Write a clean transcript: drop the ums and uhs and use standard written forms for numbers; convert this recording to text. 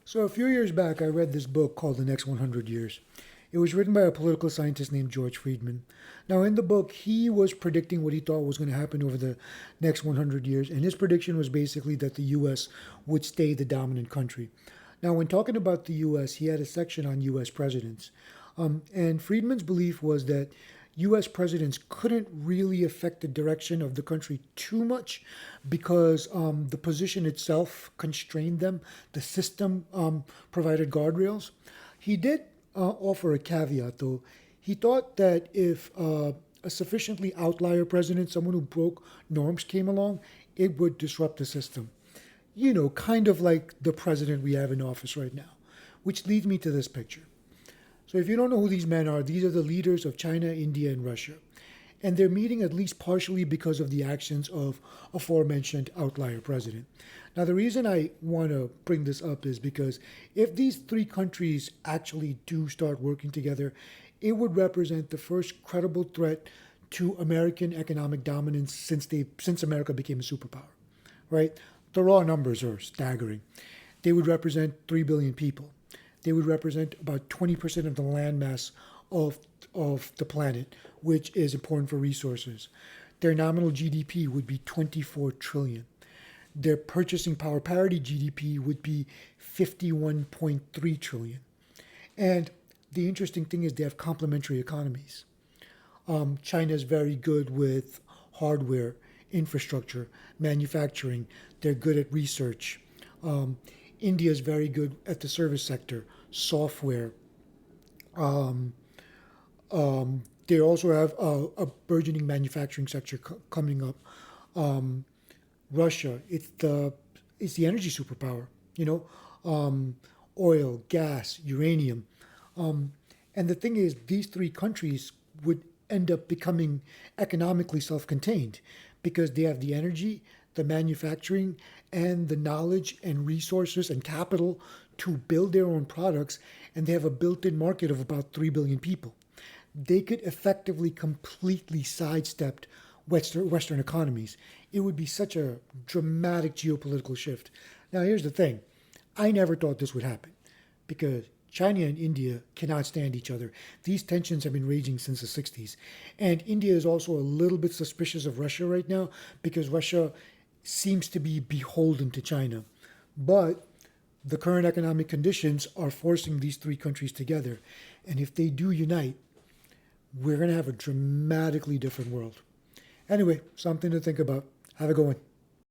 So a few years back, I read this book called The Next 100 Years. It was written by a political scientist named George Friedman. Now, in the book, he was predicting what he thought was going to happen over the next 100 years, and his prediction was basically that the U.S. would stay the dominant country. Now, when talking about the U.S., he had a section on U.S. presidents. And Friedman's belief was that U.S. presidents couldn't really affect the direction of the country too much because the position itself constrained them. The system provided guardrails. He did offer a caveat, though. He thought that if a sufficiently outlier president, someone who broke norms, came along, it would disrupt the system. You know, kind of like the president we have in office right now, which leads me to this picture. So if you don't know who these men are, these are the leaders of China, India, and Russia. And they're meeting at least partially because of the actions of aforementioned outlier president. Now, the reason I want to bring this up is because if these three countries actually do start working together, it would represent the first credible threat to American economic dominance since America became a superpower, right? The raw numbers are staggering. They would represent 3 billion people. They would represent about 20% of the landmass of, of the planet, which is important for resources. Their nominal GDP would be 24 trillion. Their purchasing power parity GDP would be 51.3 trillion. And the interesting thing is they have complementary economies. China is very good with hardware, infrastructure, manufacturing. They're good at research. India is very good at the service sector, software. Um, they also have a burgeoning manufacturing sector coming up. Um, Russia, it's the energy superpower, you know, um, oil, gas, uranium. Um, and the thing is, these three countries would end up becoming economically self-contained because they have the energy, the manufacturing, and the knowledge and resources and capital to build their own products, and they have a built-in market of about 3 billion people. They could effectively completely sidestep Western economies. It would be such a dramatic geopolitical shift. Now, here's the thing. I never thought this would happen because China and India cannot stand each other. These tensions have been raging since the 60s. And India is also a little bit suspicious of Russia right now because Russia seems to be beholden to China. But the current economic conditions are forcing these three countries together. And if they do unite, we're going to have a dramatically different world. Anyway, something to think about. Have a good one.